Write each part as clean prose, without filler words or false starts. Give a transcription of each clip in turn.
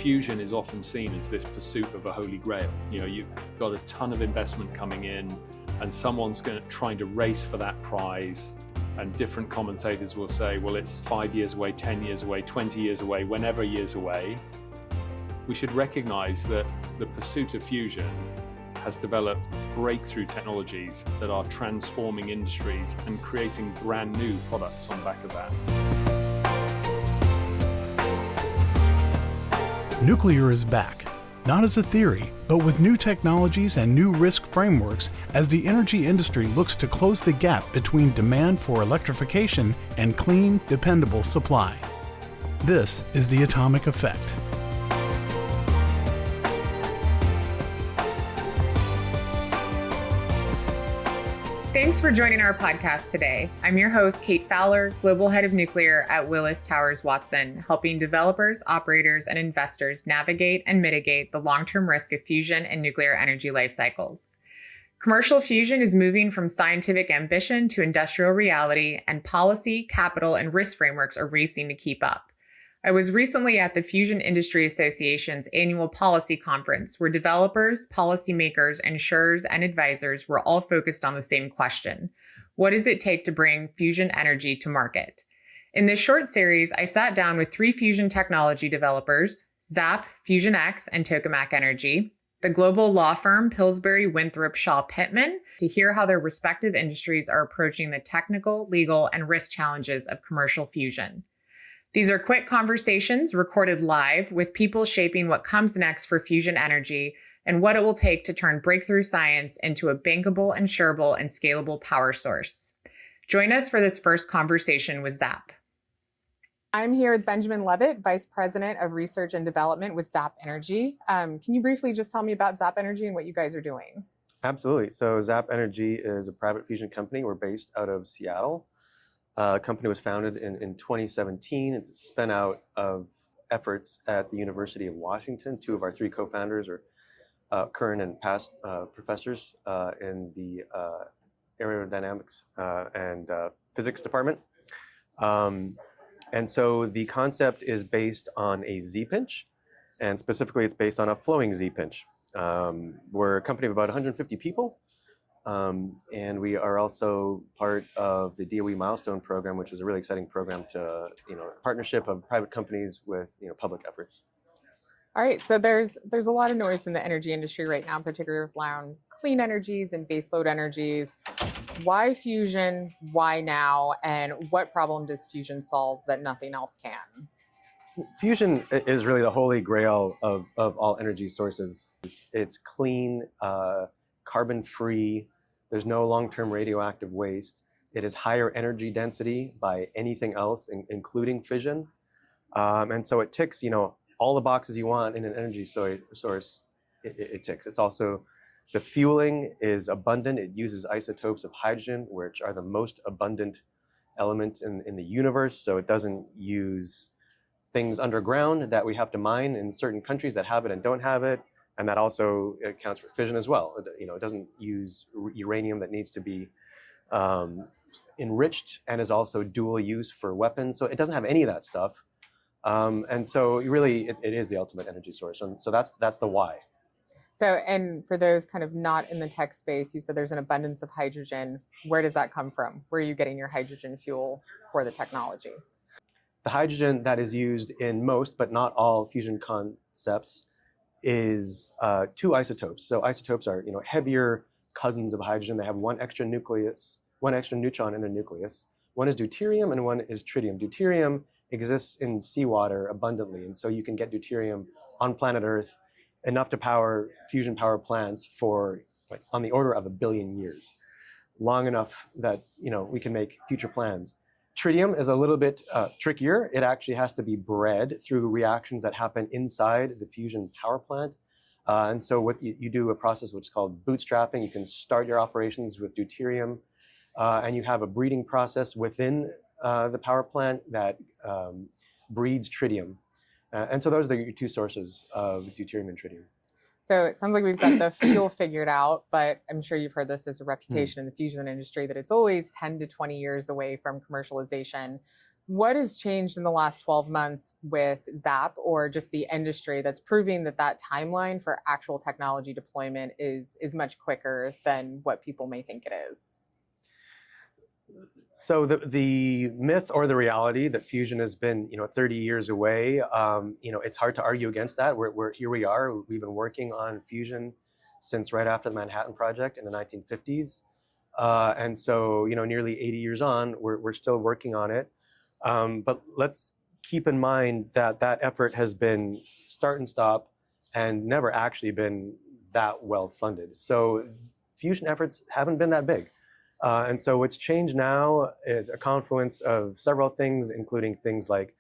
fusion is often seen as this pursuit of a holy grail. You know, you've got a ton of investment coming in and someone's trying to race for that prize. And different commentators will say, well, it's 5 years away, 10 years away, 20 years away, whenever years away. We should recognize that the pursuit of fusion has developed breakthrough technologies that are transforming industries and creating brand new products on the back of that. Nuclear is back, not as a theory, but with new technologies and new risk frameworks as the energy industry looks to close the gap between demand for electrification and clean, dependable supply. This is the atomic effect. Thanks for joining our podcast today. I'm your host, Kate Fowler, Global Head of Nuclear at Willis Towers Watson, helping developers, operators, and investors navigate and mitigate the long-term risk of fusion and nuclear energy life cycles. Commercial fusion is moving from scientific ambition to industrial reality, and policy, capital, and risk frameworks are racing to keep up. I was recently at the Fusion Industry Association's annual policy conference, where developers, policymakers, insurers, and advisors were all focused on the same question: what does it take to bring fusion energy to market? In this short series, I sat down with 3 fusion technology developers, Zap, FusionX, and Tokamak Energy, the global law firm Pillsbury, Winthrop, Pittman, to hear how their respective industries are approaching the technical, legal, and risk challenges of commercial fusion. These are quick conversations recorded live with people shaping what comes next for fusion energy and what it will take to turn breakthrough science into a bankable, insurable, and scalable power source. Join us for this first conversation with Zap. I'm here with Benjamin Levitt, Vice President of Research and Development with Zap Energy. Can you briefly just tell me about Zap Energy and what you guys are doing? Absolutely. So Zap Energy is a private fusion company. We're based out of Seattle. The company was founded in 2017. It's a spin out of efforts at the University of Washington. 2 of our 3 co-founders are current and past professors in the aerodynamics and physics department. And so the concept is based on a Z-pinch, and specifically it's based on a flowing Z-pinch. We're a company of about 150 people. And we are also part of the DOE milestone program, which is a really exciting program to, partnership of private companies with, public efforts. All right, so there's a lot of noise in the energy industry right now, particularly around clean energies and baseload energies. Why fusion? Why now? And what problem does fusion solve that nothing else can? Fusion is really the holy grail of all energy sources. It's clean, carbon-free. There's no long-term radioactive waste. It is higher energy density by anything else, including fission. And so it ticks, all the boxes you want in an energy source, it ticks. It's also, the fueling is abundant. It uses isotopes of hydrogen, which are the most abundant element in the universe. So it doesn't use things underground that we have to mine in certain countries that have it and don't have it. And that also accounts for fission as well. It doesn't use uranium that needs to be enriched and is also dual use for weapons. So it doesn't have any of that stuff. And so really, it is the ultimate energy source. And so that's the why. So, and for those kind of not in the tech space, you said there's an abundance of hydrogen. Where does that come from? Where are you getting your hydrogen fuel for the technology? The hydrogen that is used in most, but not all fusion concepts is 2 isotopes. So isotopes are, heavier cousins of hydrogen. They have one extra neutron in their nucleus. One is deuterium and one is tritium. Deuterium exists in seawater abundantly, and so you can get deuterium on planet Earth, enough to power fusion power plants for on the order of 1 billion years, long enough that we can make future plans. Tritium is a little bit trickier. It actually has to be bred through reactions that happen inside the fusion power plant. And so what you do a process which is called bootstrapping. You can start your operations with deuterium, and you have a breeding process within the power plant that breeds tritium. And so those are your 2 sources of deuterium and tritium. So it sounds like we've got the fuel figured out, but I'm sure you've heard this as a reputation in the fusion industry that it's always 10 to 20 years away from commercialization. What has changed in the last 12 months with Zap or just the industry that's proving that that timeline for actual technology deployment is much quicker than what people may think it is? So the myth or the reality that fusion has been 30 years away, it's hard to argue against that. We're here we are. We've been working on fusion since right after the Manhattan Project in the 1950s, and so nearly 80 years on, we're still working on it. But let's keep in mind that that effort has been start and stop, and never actually been that well funded. So fusion efforts haven't been that big. And so what's changed now is a confluence of several things, including things like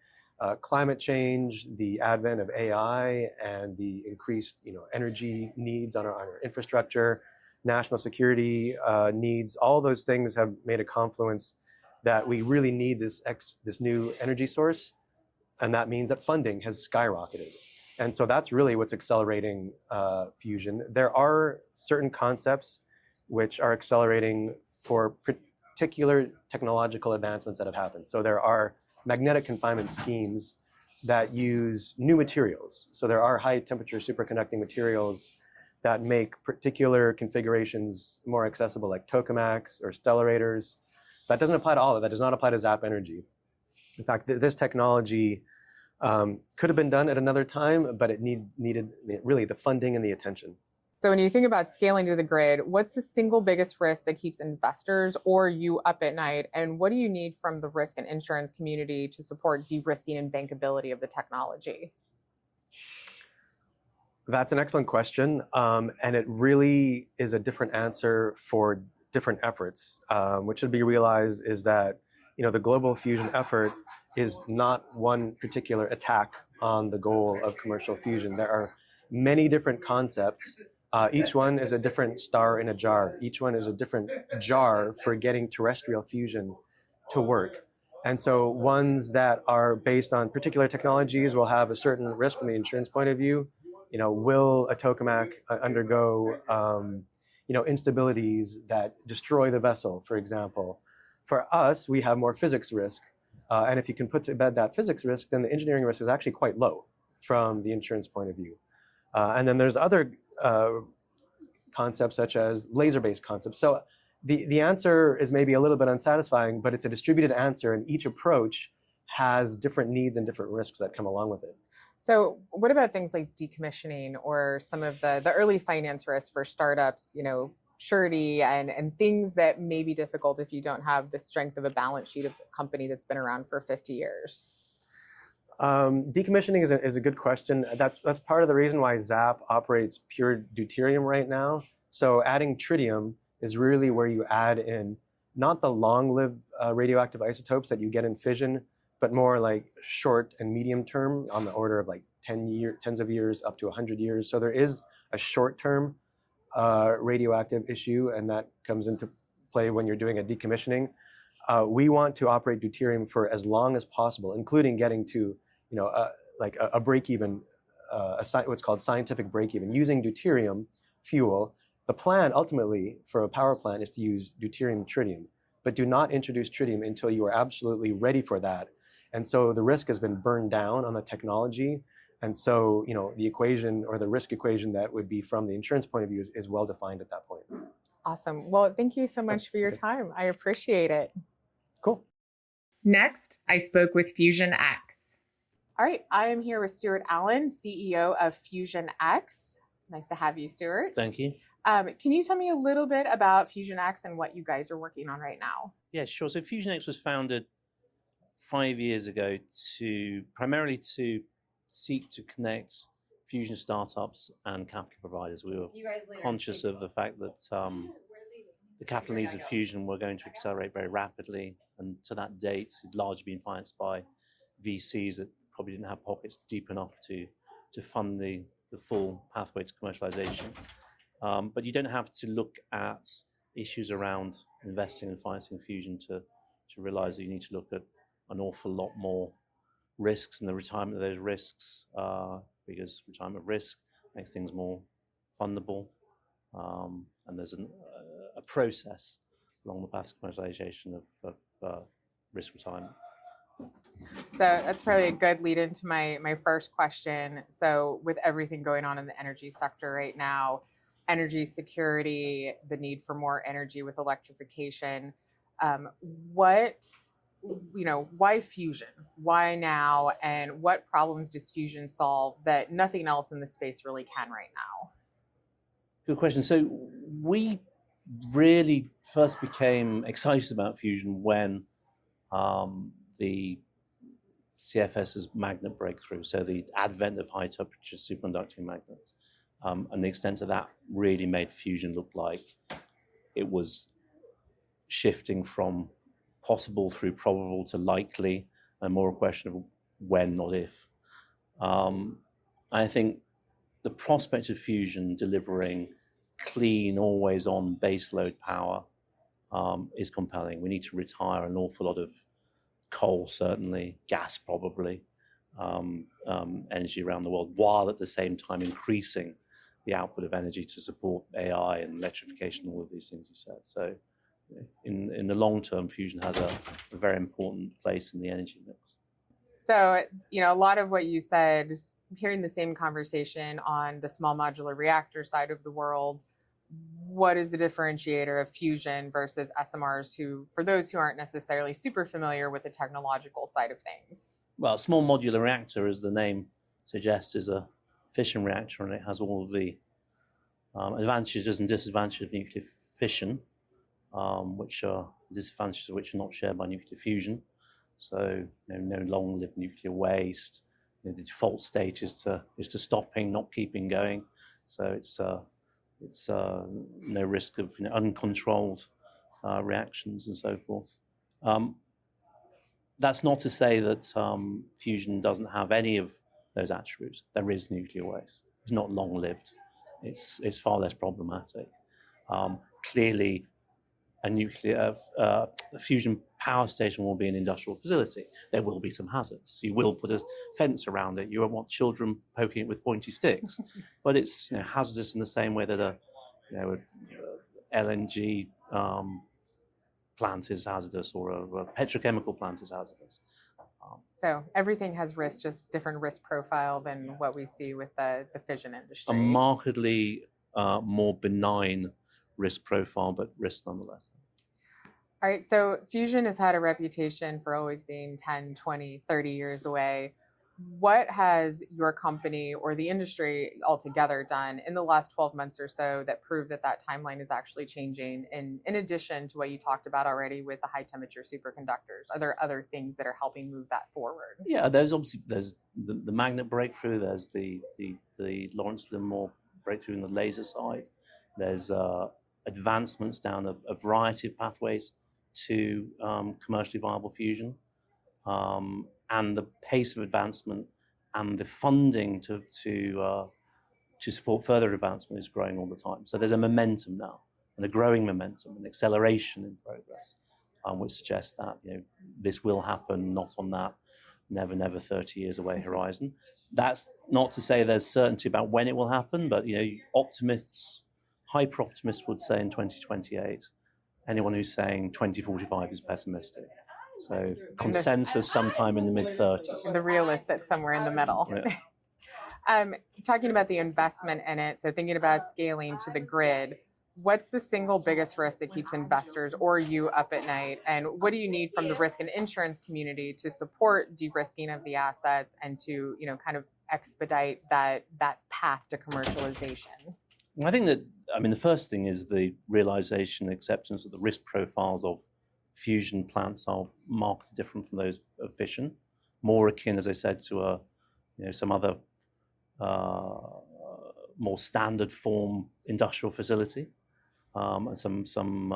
climate change, the advent of AI, and the increased energy needs on our infrastructure, national security needs. All those things have made a confluence that we really need this new energy source, and that means that funding has skyrocketed. And so that's really what's accelerating fusion. There are certain concepts which are accelerating for particular technological advancements that have happened. So there are magnetic confinement schemes that use new materials. So there are high temperature superconducting materials that make particular configurations more accessible, like tokamaks or stellarator. That doesn't apply to all of it. That does not apply to Zap Energy. In fact, this technology could have been done at another time, but it needed really the funding and the attention. So when you think about scaling to the grid, what's the single biggest risk that keeps investors or you up at night? And what do you need from the risk and insurance community to support de-risking and bankability of the technology? That's an excellent question. And it really is a different answer for different efforts. What should be realized is that the global fusion effort is not one particular attack on the goal of commercial fusion. There are many different concepts. Each one is a different star in a jar. Each one is a different jar for getting terrestrial fusion to work. And so ones that are based on particular technologies will have a certain risk from the insurance point of view. Will a tokamak undergo instabilities that destroy the vessel, for example? For us, we have more physics risk. And if you can put to bed that physics risk, then the engineering risk is actually quite low from the insurance point of view. And then there's other concepts such as laser-based concepts. So the answer is maybe a little bit unsatisfying, but it's a distributed answer, and each approach has different needs and different risks that come along with it. So what about things like decommissioning or some of the early finance risks for startups, surety and things that may be difficult if you don't have the strength of a balance sheet of a company that's been around for 50 years? Decommissioning is a good question. That's part of the reason why Zap operates pure deuterium right now. So adding tritium is really where you add in not the long-lived radioactive isotopes that you get in fission, but more like short and medium term on the order of like tens of years up to 100 years. So there is a short-term radioactive issue, and that comes into play when you're doing a decommissioning. We want to operate deuterium for as long as possible, including getting to like a break-even, what's called scientific break-even, using deuterium fuel. The plan ultimately for a power plant is to use deuterium and tritium, but do not introduce tritium until you are absolutely ready for that. And so the risk has been burned down on the technology. And so, the equation or the risk equation that would be from the insurance point of view is well defined at that point. Awesome. Well, thank you so much for your time. I appreciate it. Cool. Next, I spoke with FusionX. All right, I am here with Stuart Allen, CEO of FusionX. It's nice to have you, Stuart. Thank you. Can you tell me a little bit about FusionX and what you guys are working on right now? Yeah, sure. So FusionX was founded 5 years ago primarily to seek to connect fusion startups and capital providers. We were conscious of the fact that the capital needs of fusion were going to accelerate very rapidly, and to that date, it had largely been financed by VCs that probably didn't have pockets deep enough to fund the full pathway to commercialization. But you don't have to look at issues around investing and financing fusion to realize that you need to look at an awful lot more risks and the retirement of those risks, because retirement risk makes things more fundable, and there's a process along the path to commercialization of risk retirement. So that's probably a good lead into my first question. So with everything going on in the energy sector right now, energy security, the need for more energy with electrification, what why fusion? Why now? And what problems does fusion solve that nothing else in the space really can right now? Good question. So we really first became excited about fusion when the CFS's magnet breakthrough, so the advent of high temperature superconducting magnets, and the extent of that really made fusion look like it was shifting from possible through probable to likely, and more a question of when, not if. I think the prospect of fusion delivering clean, always-on baseload power is compelling. We need to retire an awful lot of coal, certainly, gas probably, energy around the world, while at the same time increasing the output of energy to support AI and electrification, all of these things you said. So in the long term, fusion has a very important place in the energy mix. So, a lot of what you said, I'm hearing the same conversation on the small modular reactor side of the world. What is the differentiator of fusion versus SMRs, for those who aren't necessarily super familiar with the technological side of things? Well, small modular reactor, as the name suggests, is a fission reactor, and it has all of the advantages and disadvantages of nuclear fission, which are disadvantages of which are not shared by nuclear fusion. So, no long-lived nuclear waste. The default state is to stopping, not keeping going. So it's no risk of uncontrolled reactions and so forth. That's not to say that fusion doesn't have any of those attributes. There is nuclear waste. It's not long-lived. It's far less problematic. Clearly, a fusion power station will be an industrial facility. There will be some hazards. You will put a fence around it. You won't want children poking it with pointy sticks. But it's hazardous in the same way that a LNG plant is hazardous, or a petrochemical plant is hazardous. So everything has risk, just different risk profile than what we see with the fission industry. A markedly more benign risk profile, but risk nonetheless. All right, so fusion has had a reputation for always being 10, 20, 30 years away. What has your company or the industry altogether done in the last 12 months or so that prove that timeline is actually changing, in addition to what you talked about already with the high temperature superconductors? Are there other things that are helping move that forward? Yeah, there's the magnet breakthrough, there's the Lawrence Livermore breakthrough in the laser side, there's advancements down a variety of pathways to commercially viable fusion, and the pace of advancement and the funding to support further advancement is growing all the time. So there's a momentum now, and a growing momentum, an acceleration in progress, which suggests that this will happen, not on that never 30 years away horizon. That's not to say there's certainty about when it will happen, but optimists, hyper optimists would say in 2028. Anyone who's saying 2045 is pessimistic. So consensus sometime in the mid-30s. And the realist sits somewhere in the middle. Yeah. Talking about the investment in it, so thinking about scaling to the grid, what's the single biggest risk that keeps investors or you up at night? And what do you need from the risk and insurance community to support de-risking of the assets and to kind of expedite that path to commercialization? I think that, the first thing is the realization, acceptance that the risk profiles of fusion plants are markedly different from those of fission, more akin, as I said, to some other more standard form industrial facility, and some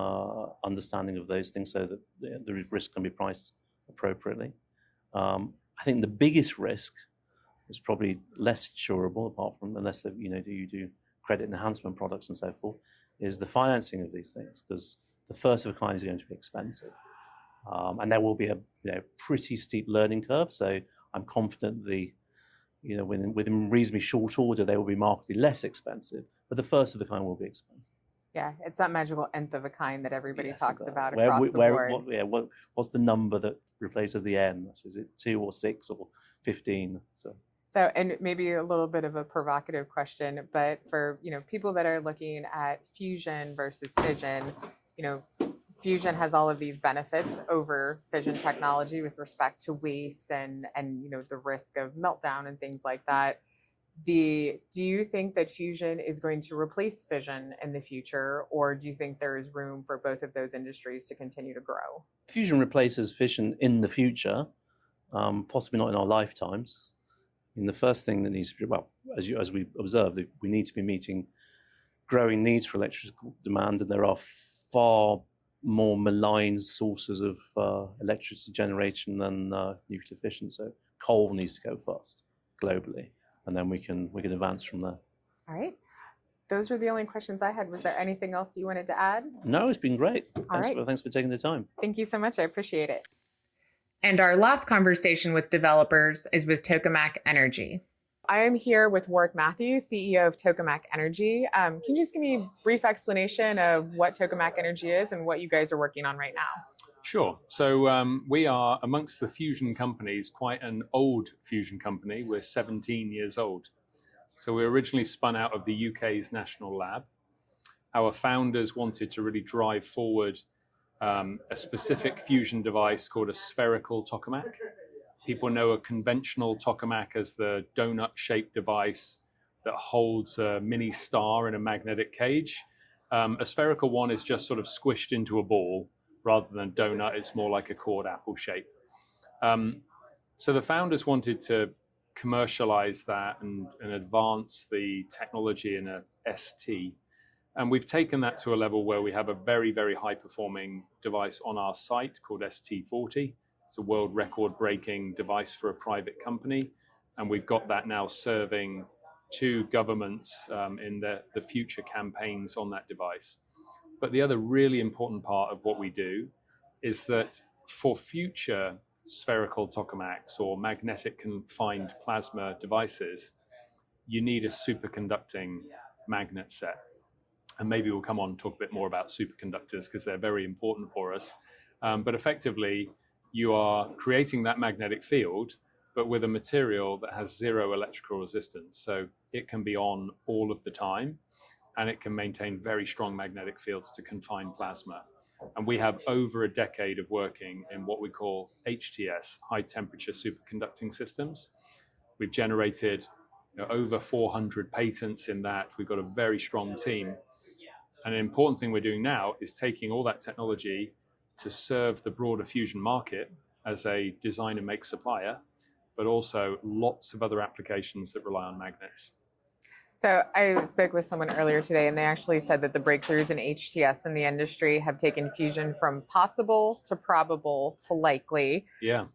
understanding of those things so that the risk can be priced appropriately. I think the biggest risk is probably less insurable, apart from unless you do credit enhancement products and so forth, is the financing of these things, because the first of a kind is going to be expensive, and there will be a pretty steep learning curve. So I'm confident within reasonably short order they will be markedly less expensive, but the first of a kind will be expensive. Yeah, it's that magical nth of a kind that everybody Yes, talks exactly. about Where, across we- the where, board. what's the number that replaces the n? Is it 2 or 6 or 15? So, and maybe a little bit of a provocative question, but for, people that are looking at fusion versus fission, fusion has all of these benefits over fission technology with respect to waste and the risk of meltdown and things like that. Do you think that fusion is going to replace fission in the future, or do you think there is room for both of those industries to continue to grow? Fusion replaces fission in the future, possibly not in our lifetimes. I mean, the first thing that needs to be, well, as we observed, we need to be meeting growing needs for electrical demand, and there are far more malign sources of electricity generation than nuclear fission. So coal needs to go first globally, and then we can advance from there. All right. Those are the only questions I had. Was there anything else you wanted to add? No, it's been great. Thanks right. for taking the time. Thank you so much. I appreciate it. And our last conversation with developers is with Tokamak Energy. I am here with Warwick Matthews, CEO of Tokamak Energy. Can you just give me a brief explanation of what Tokamak Energy is and what you guys are working on right now? Sure. So we are, amongst the fusion companies, quite an old fusion company. We're 17 years old. So we originally spun out of the UK's National Lab. Our founders wanted to really drive forward a specific fusion device called a spherical tokamak. People know a conventional tokamak as the donut-shaped device that holds a mini star in a magnetic cage. A spherical one is just sort of squished into a ball rather than donut. It's more like a chord apple shape. So the founders wanted to commercialize that and advance the technology in a ST. And we've taken that to a level where we have a very, very high-performing device on our site called ST40. It's a world record-breaking device for a private company. And we've got that now serving 2 governments in the future campaigns on that device. But the other really important part of what we do is that for future spherical tokamaks or magnetic confined plasma devices, you need a superconducting magnet set. And maybe we'll come on and talk a bit more about superconductors because they're very important for us. But effectively, you are creating that magnetic field, but with a material that has 0 electrical resistance. So it can be on all of the time, and it can maintain very strong magnetic fields to confine plasma. And we have over a decade of working in what we call HTS, high temperature superconducting systems. We've generated over 400 patents in that. We've got a very strong team. And an important thing we're doing now is taking all that technology to serve the broader fusion market as a design and make supplier, but also lots of other applications that rely on magnets. So I spoke with someone earlier today, and they actually said that the breakthroughs in HTS in the industry have taken fusion from possible to probable to likely. Yeah.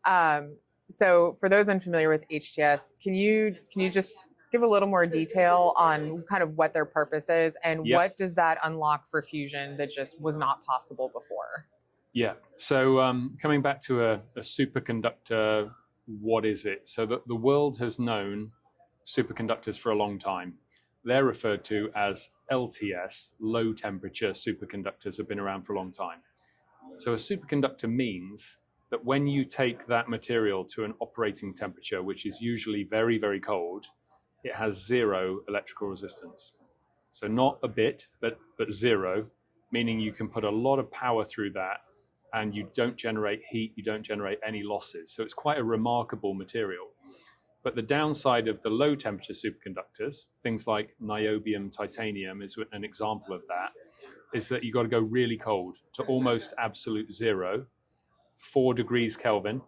So for those unfamiliar with HTS, can you just give a little more detail on kind of what their purpose is and what does that unlock for fusion that just was not possible before? Yeah. So coming back to a superconductor, what is it? So the world has known superconductors for a long time. They're referred to as LTS, low temperature superconductors, have been around for a long time. So a superconductor means that when you take that material to an operating temperature, which is usually very, very cold, it has 0 electrical resistance. So not a bit, but 0, meaning you can put a lot of power through that and you don't generate heat, you don't generate any losses. So it's quite a remarkable material. But the downside of the low temperature superconductors, things like niobium titanium is an example of that, is that you've got to go really cold to almost absolute 0, 4 degrees Kelvin.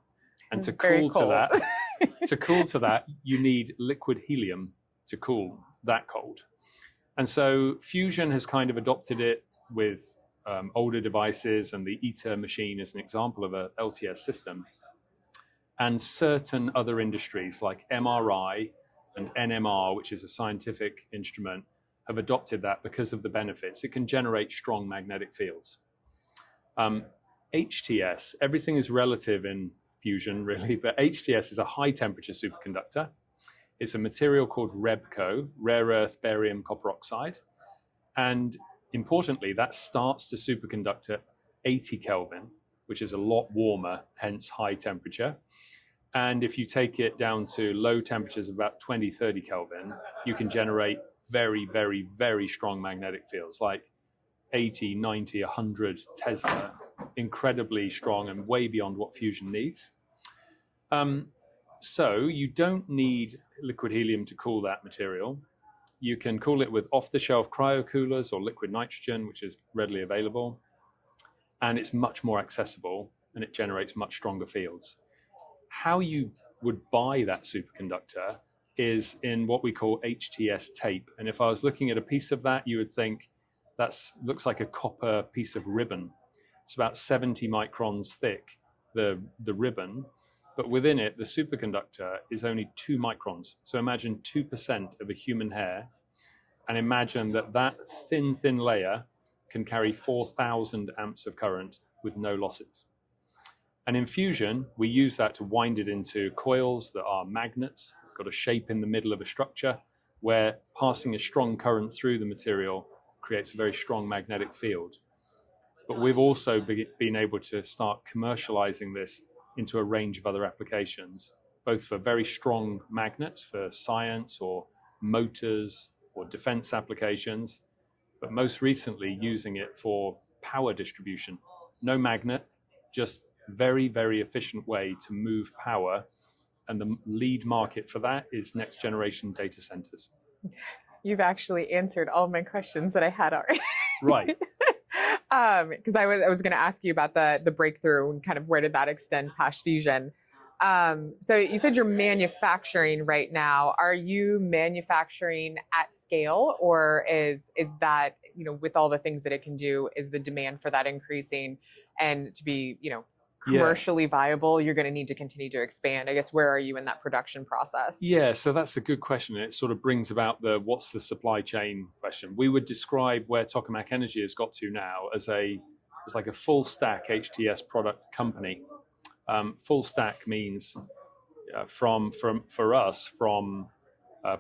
And to cool to that, you need liquid helium to cool that cold. And so fusion has kind of adopted it with older devices, and the ITER machine is an example of a LTS system. And certain other industries like MRI and NMR, which is a scientific instrument, have adopted that because of the benefits. It can generate strong magnetic fields. HTS, everything is relative in fusion really, but HTS is a high temperature superconductor. It's a material called REBCO, rare earth barium copper oxide. And importantly, that starts to superconduct at 80 Kelvin, which is a lot warmer, hence high temperature. And if you take it down to low temperatures of about 20, 30 Kelvin, you can generate very, very, very strong magnetic fields like 80, 90, 100 Tesla, incredibly strong and way beyond what fusion needs. So you don't need liquid helium to cool that material. You can cool it with off-the-shelf cryocoolers or liquid nitrogen, which is readily available. And it's much more accessible and it generates much stronger fields. How you would buy that superconductor is in what we call HTS tape. And if I was looking at a piece of that, you would think that looks like a copper piece of ribbon. It's about 70 microns thick, the ribbon, but within it, the superconductor is only 2 microns. So imagine 2% of a human hair, and imagine that thin layer can carry 4,000 amps of current with no losses. And in fusion, we use that to wind it into coils that are magnets, got a shape in the middle of a structure, where passing a strong current through the material creates a very strong magnetic field. But we've also been able to start commercializing this into a range of other applications, both for very strong magnets for science or motors or defense applications, but most recently using it for power distribution. No magnet, just very, very efficient way to move power. And the lead market for that is next generation data centers. You've actually answered all my questions that I had already. Right. Because I was going to ask you about the breakthrough and kind of where did that extend past fusion. So you said you're manufacturing right now. Are you manufacturing at scale, or is that, with all the things that it can do, is the demand for that increasing, and to be, commercially viable, you're going to need to continue to expand? I guess, where are you in that production process? Yeah, so that's a good question. And it sort of brings about what's the supply chain question. We would describe where Tokamak Energy has got to now as like a full stack HTS product company. Full stack means for us, from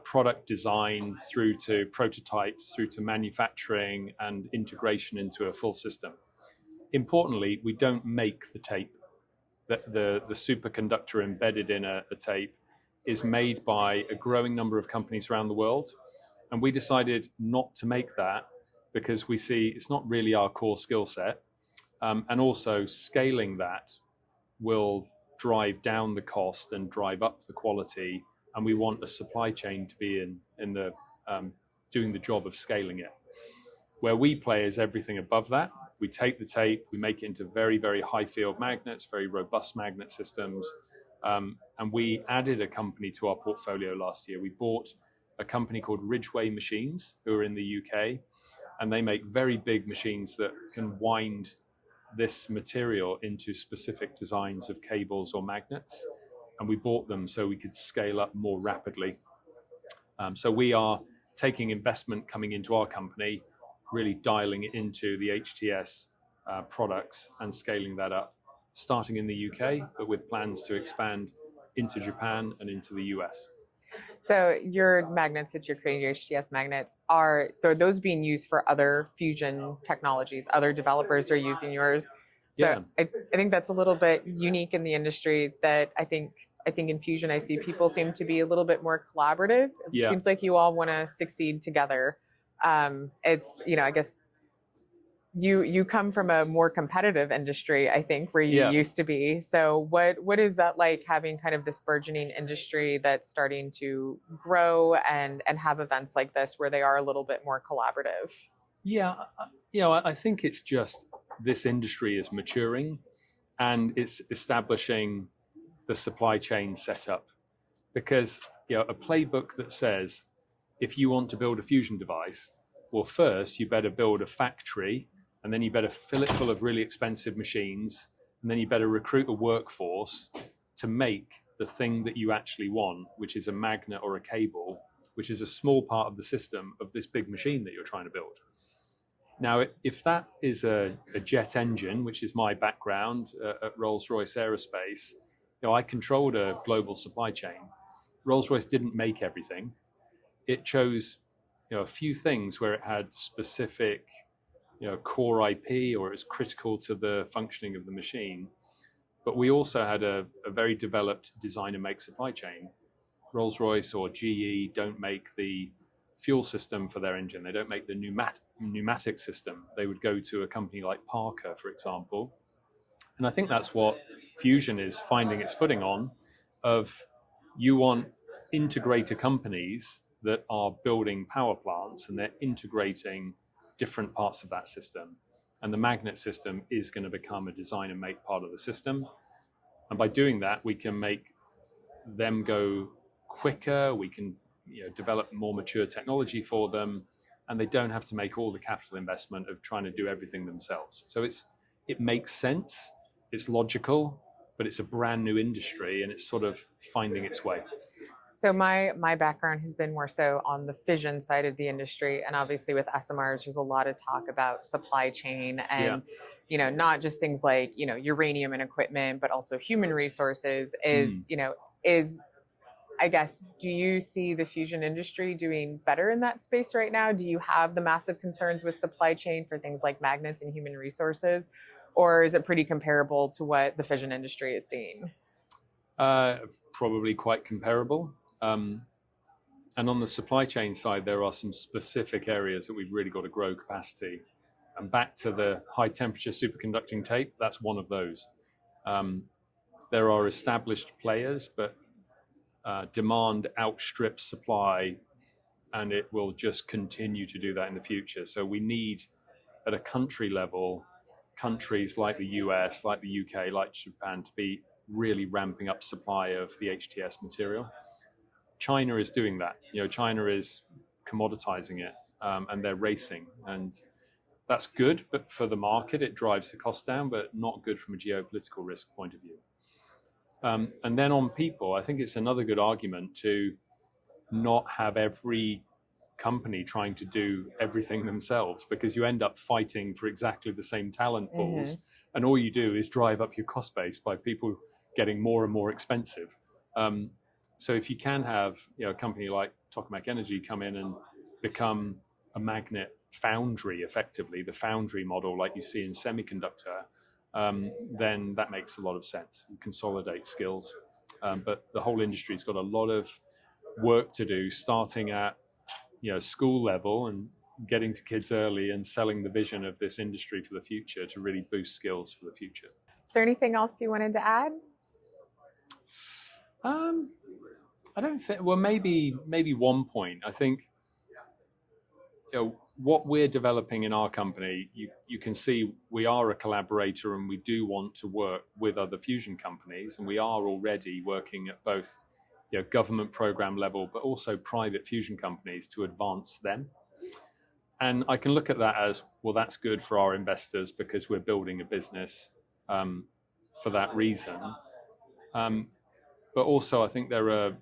product design through to prototypes, through to manufacturing and integration into a full system. Importantly, we don't make the tape. The superconductor embedded in a tape is made by a growing number of companies around the world. And we decided not to make that because we see it's not really our core skill set. And also scaling that will drive down the cost and drive up the quality. And we want a supply chain to be in the doing the job of scaling it. Where we play is everything above that. We take the tape, we make it into very, very high field magnets, very robust magnet systems. And we added a company to our portfolio last year. We bought a company called Ridgeway Machines, who are in the UK, and they make very big machines that can wind this material into specific designs of cables or magnets. And we bought them so we could scale up more rapidly. So we are taking investment coming into our company, really dialing it into the HTS products and scaling that up, starting in the UK, but with plans to expand into Japan and into the US. So your magnets that you're creating, your HTS magnets, are those being used for other fusion technologies? Other developers are using yours? So yeah. I think that's a little bit unique in the industry, that I think in fusion, I see people seem to be a little bit more collaborative. It seems like you all want to succeed together. It's, I guess you come from a more competitive industry, I think, where you used to be. So what is that like, having kind of this burgeoning industry that's starting to grow and have events like this where they are a little bit more collaborative? Yeah, I think it's just this industry is maturing and it's establishing the supply chain setup. Because, a playbook that says, if you want to build a fusion device, well, first you better build a factory, and then you better fill it full of really expensive machines, and then you better recruit a workforce to make the thing that you actually want, which is a magnet or a cable, which is a small part of the system of this big machine that you're trying to build. Now, if that is a jet engine, which is my background at Rolls-Royce Aerospace, I controlled a global supply chain. Rolls-Royce didn't make everything. It chose a few things where it had specific core IP, or it was critical to the functioning of the machine. But we also had a very developed design and make supply chain. Rolls-Royce or GE don't make the fuel system for their engine. They don't make the pneumatic system. They would go to a company like Parker, for example. And I think that's what Fusion is finding its footing on, of you want integrator companies that are building power plants and they're integrating different parts of that system. And the magnet system is going to become a design and make part of the system. And by doing that, we can make them go quicker. We can develop more mature technology for them, and they don't have to make all the capital investment of trying to do everything themselves. So it makes sense, it's logical, but it's a brand new industry and it's sort of finding its way. So my background has been more so on the fission side of the industry, and obviously with SMRs, there's a lot of talk about supply chain and not just things like uranium and equipment, but also human resources. I guess, do you see the fusion industry doing better in that space right now? Do you have the massive concerns with supply chain for things like magnets and human resources, or is it pretty comparable to what the fission industry is seeing? Probably quite comparable. And on the supply chain side, there are some specific areas that we've really got to grow capacity. And back to the high temperature superconducting tape, that's one of those. There are established players, but demand outstrips supply, and it will just continue to do that in the future. So we need, at a country level, countries like the US, like the UK, like Japan, to be really ramping up supply of the HTS material. China is doing that. China is commoditizing it, and they're racing, and that's good. But for the market, it drives the cost down, but not good from a geopolitical risk point of view. And then on people, I think it's another good argument to not have every company trying to do everything themselves, because you end up fighting for exactly the same talent pools, and all you do is drive up your cost base by people getting more and more expensive. So if you can have a company like Tokamak Energy come in and become a magnet foundry, effectively the foundry model like you see in semiconductor, then that makes a lot of sense. You consolidate skills, but the whole industry's got a lot of work to do, starting at school level and getting to kids early and selling the vision of this industry for the future to really boost skills for the future. Is there anything else you wanted to add? I don't think. Well, maybe one point. I think what we're developing in our company. You can see we are a collaborator, and we do want to work with other fusion companies, and we are already working at both government program level, but also private fusion companies to advance them. And I can look at that as, well, that's good for our investors because we're building a business for that reason. But also, I think there are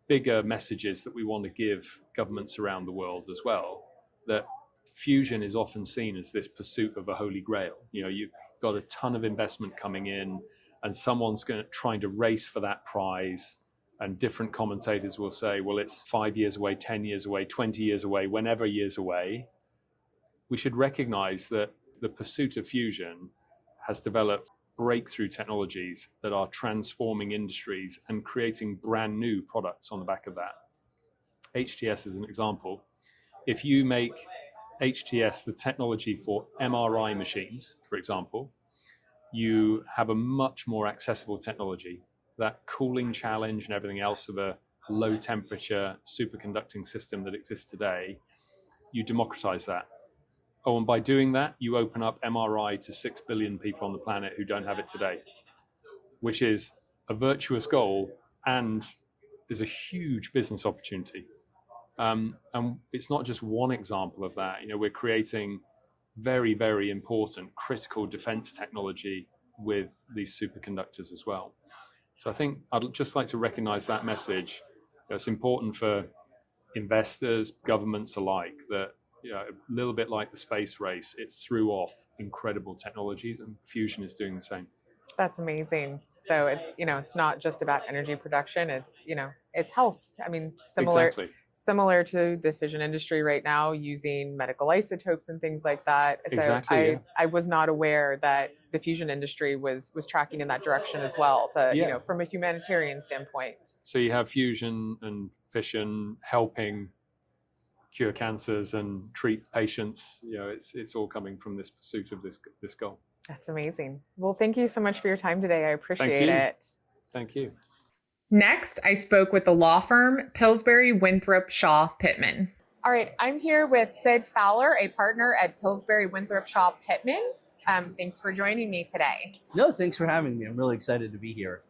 bigger messages that we want to give governments around the world as well, that fusion is often seen as this pursuit of a holy grail. You've got a ton of investment coming in, and someone's trying to race for that prize. And different commentators will say, well, it's 5 years away, 10 years away, 20 years away, whenever years away. We should recognize that the pursuit of fusion has developed breakthrough technologies that are transforming industries and creating brand new products on the back of that. HTS is an example. If you make HTS the technology for MRI machines, for example, you have a much more accessible technology. That cooling challenge and everything else of a low temperature superconducting system that exists today, you democratize that. Oh, and by doing that, you open up MRI to 6 billion people on the planet who don't have it today, which is a virtuous goal and is a huge business opportunity. And it's not just one example of that. We're creating very, very important critical defense technology with these superconductors as well. So I think I'd just like to recognize that message. It's important for investors, governments alike, that a little bit like the space race, it threw off incredible technologies, and fusion is doing the same. That's amazing. So it's not just about energy production. It's it's health. I mean, similar to the fission industry right now, using medical isotopes and things like that. So Exactly, I was not aware that the fusion industry was tracking in that direction as well, to, Yeah. from a humanitarian standpoint. So you have fusion and fission helping cure cancers and treat patients. It's all coming from this pursuit of this goal. That's amazing. Well, thank you so much for your time today. I appreciate you. it. Thank you. Next, I spoke with the law firm Pillsbury, Winthrop, Shaw, Pittman. All right, I'm here with Sid Fowler, a partner at Pillsbury, Winthrop, Shaw, Pittman. Thanks for joining me today. No, thanks for having me. I'm really excited to be here.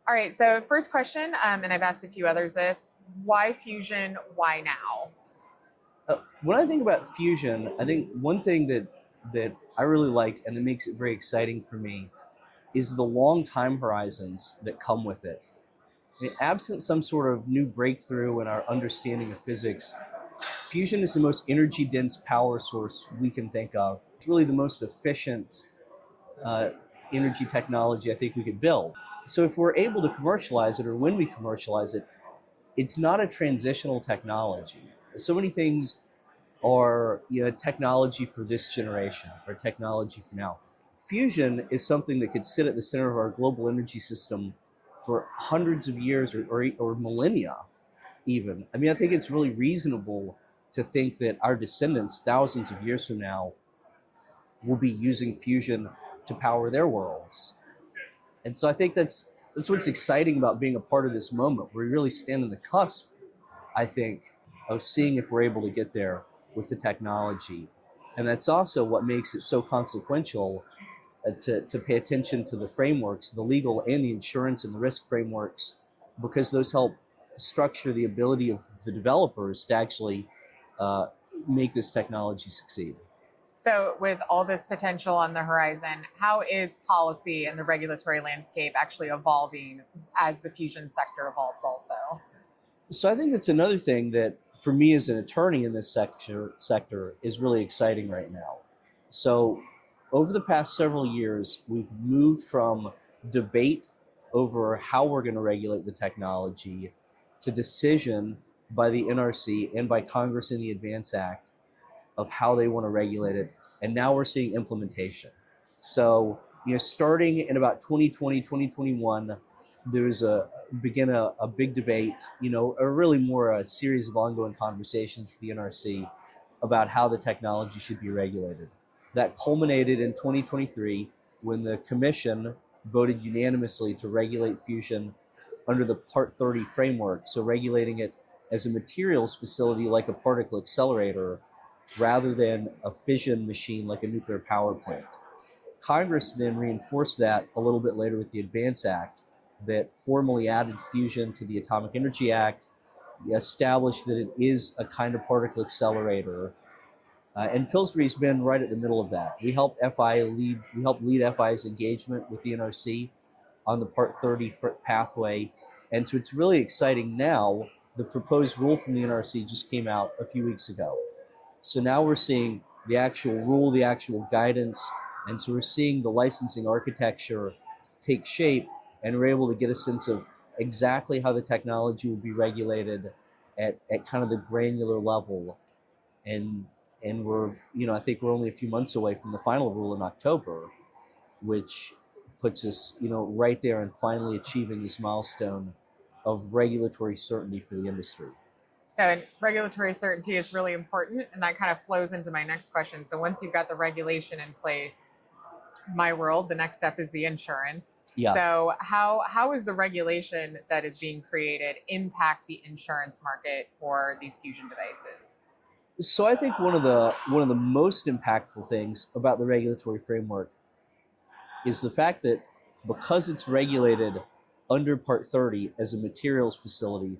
All right, so first question, and I've asked a few others this, why fusion, why now? When I think about fusion, I think one thing that I really like and that makes it very exciting for me is the long time horizons that come with it. I mean, absent some sort of new breakthrough in our understanding of physics, fusion is the most energy-dense power source we can think of. It's really the most efficient energy technology I think we could build. So if we're able to commercialize it, or when we commercialize it, it's not a transitional technology. So many things are technology for this generation or technology for now. Fusion is something that could sit at the center of our global energy system for hundreds of years or millennia even. I mean, I think it's really reasonable to think that our descendants thousands of years from now will be using fusion to power their worlds. And so I think that's what's exciting about being a part of this moment. We really stand on the cusp, I think, of seeing if we're able to get there with the technology. And that's also what makes it so consequential to pay attention to the frameworks, the legal and the insurance and the risk frameworks, because those help structure the ability of the developers to actually make this technology succeed. So with all this potential on the horizon, how is policy and the regulatory landscape actually evolving as the fusion sector evolves also? So I think that's another thing that, for me as an attorney in this sector is really exciting right now. So over the past several years, we've moved from debate over how we're going to regulate the technology to decision by the NRC and by Congress in the Advance Act of how they want to regulate it. And now we're seeing implementation. So, starting in about 2020, 2021, there's begin a big debate, or really more a series of ongoing conversations with the NRC about how the technology should be regulated. That culminated in 2023 when the commission voted unanimously to regulate fusion under the Part 30 framework, so regulating it as a materials facility like a particle accelerator rather than a fission machine like a nuclear power plant. Congress then reinforced that a little bit later with the Advance Act that formally added fusion to the Atomic Energy Act, established that it is a kind of particle accelerator. And Pillsbury's been right at the middle of that. We helped lead FI's engagement with the NRC on the Part 30 pathway. And so it's really exciting now. The proposed rule from the NRC just came out a few weeks ago. So now we're seeing the actual rule, the actual guidance, and so we're seeing the licensing architecture take shape, and we're able to get a sense of exactly how the technology will be regulated at kind of the granular level. And we're, I think we're only a few months away from the final rule in October, which puts us, right there and finally achieving this milestone of regulatory certainty for the industry. So regulatory certainty is really important, and that kind of flows into my next question. So once you've got the regulation in place, my world, the next step is the insurance. Yeah. So how is the regulation that is being created impact the insurance market for these fusion devices? So I think one of the most impactful things about the regulatory framework is the fact that because it's regulated under Part 30 as a materials facility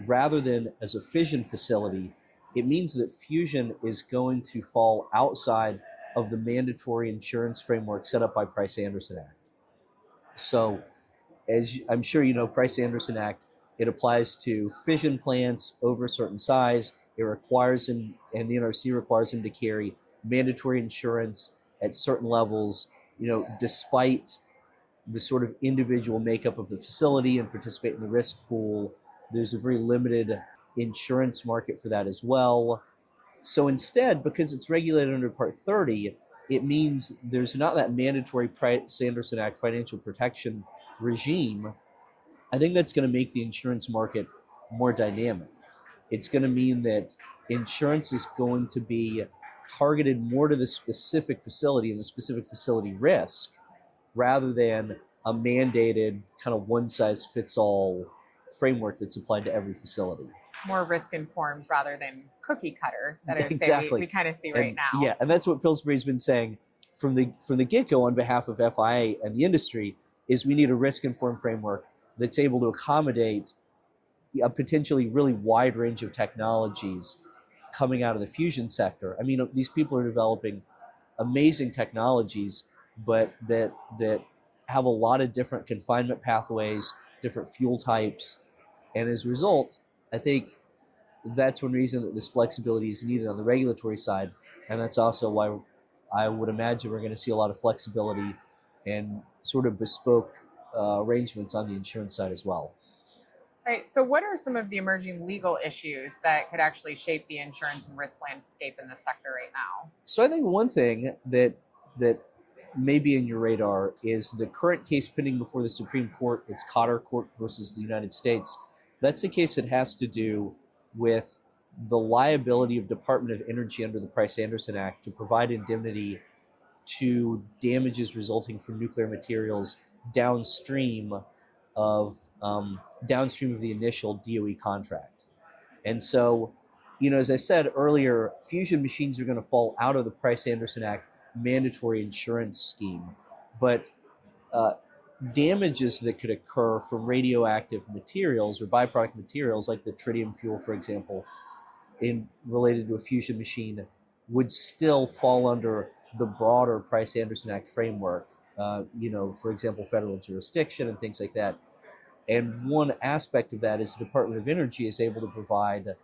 rather than as a fission facility, it means that fusion is going to fall outside of the mandatory insurance framework set up by Price-Anderson Act. So, as I'm sure you know, Price-Anderson Act, it applies to fission plants over a certain size. It requires them, and the NRC requires them to carry mandatory insurance at certain levels, despite the sort of individual makeup of the facility and participate in the risk pool. There's a very limited insurance market for that as well. So instead, because it's regulated under Part 30, it means there's not that mandatory Price-Anderson Act financial protection regime. I think that's going to make the insurance market more dynamic. It's going to mean that insurance is going to be targeted more to the specific facility and the specific facility risk, rather than a mandated kind of one-size-fits-all framework that's applied to every facility. More risk-informed rather than cookie cutter that I would Exactly. say we kind of see right now. Yeah, and that's what Pillsbury's been saying from the get-go on behalf of FIA and the industry, is we need a risk-informed framework that's able to accommodate a potentially really wide range of technologies coming out of the fusion sector. I mean, these people are developing amazing technologies, but that have a lot of different confinement pathways, different fuel types, and as a result, I think that's one reason that this flexibility is needed on the regulatory side, and that's also why I would imagine we're going to see a lot of flexibility and sort of bespoke arrangements on the insurance side as well. Right. So what are some of the emerging legal issues that could actually shape the insurance and risk landscape in the sector right now? So I think one thing that may be in your radar is the current case pending before the Supreme Court. It's Cotter Court versus the United States. That's a case that has to do with the liability of Department of Energy under the Price-Anderson Act to provide indemnity to damages resulting from nuclear materials downstream of the initial DOE contract. And so, as I said earlier, fusion machines are going to fall out of the Price-Anderson Act mandatory insurance scheme, but damages that could occur from radioactive materials or byproduct materials like the tritium fuel, for example, related to a fusion machine would still fall under the broader Price-Anderson Act framework, for example, federal jurisdiction and things like that. And one aspect of that is the Department of Energy is able to provide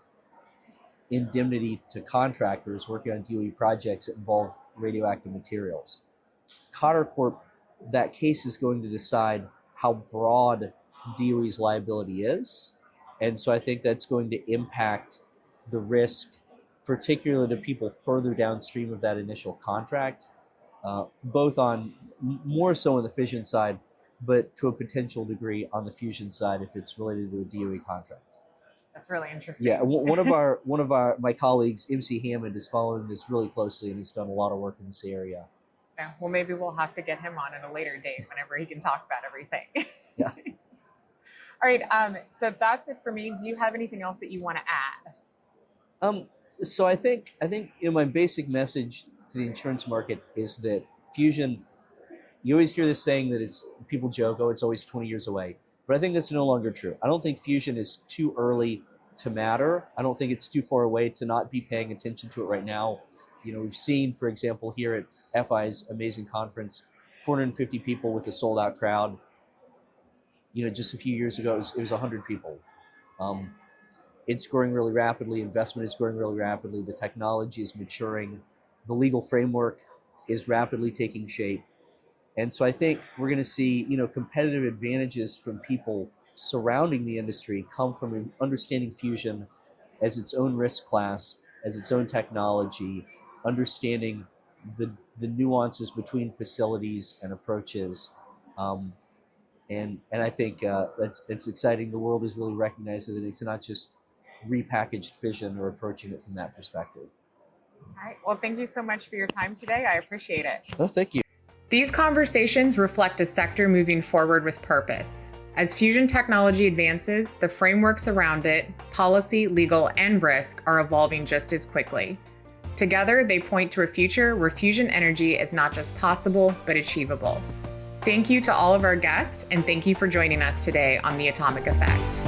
indemnity to contractors working on DOE projects that involve radioactive materials. Cotter Corp, that case is going to decide how broad DOE's liability is. And so I think that's going to impact the risk, particularly to people further downstream of that initial contract, both on more so on the fission side, but to a potential degree on the fusion side if it's related to a DOE contract. That's really interesting. Yeah, one of my colleagues, MC Hammond, is following this really closely and has done a lot of work in this area. Yeah, well, maybe we'll have to get him on at a later date whenever he can talk about everything. Yeah. All right. So that's it for me. Do you have anything else that you want to add? So I think my basic message to the insurance market is that fusion. You always hear this saying that people joke, oh, it's always 20 years away. But I think that's no longer true. I don't think fusion is too early to matter. I don't think it's too far away to not be paying attention to it right now. We've seen, for example, here at FI's amazing conference, 450 people with a sold-out crowd. Just a few years ago, it was 100 people. It's growing really rapidly. Investment is growing really rapidly. The technology is maturing. The legal framework is rapidly taking shape. And so I think we're going to see, competitive advantages from people surrounding the industry come from understanding fusion as its own risk class, as its own technology, understanding the nuances between facilities and approaches. And I think it's exciting. The world is really recognizing that it's not just repackaged fission or approaching it from that perspective. All right. Well, thank you so much for your time today. I appreciate it. Oh, thank you. These conversations reflect a sector moving forward with purpose. As fusion technology advances, the frameworks around it, policy, legal, and risk, are evolving just as quickly. Together, they point to a future where fusion energy is not just possible, but achievable. Thank you to all of our guests, and thank you for joining us today on The Atomic Effect.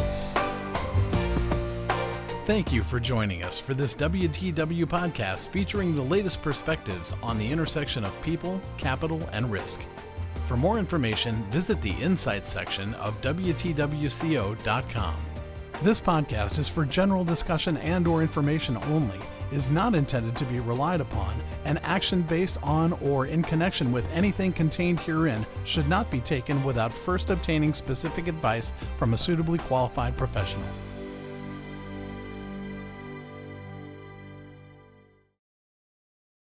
Thank you for joining us for this WTW podcast featuring the latest perspectives on the intersection of people, capital, and risk. For more information, visit the Insights section of WTWCO.com. This podcast is for general discussion and/or information only, is not intended to be relied upon, and action based on or in connection with anything contained herein should not be taken without first obtaining specific advice from a suitably qualified professional.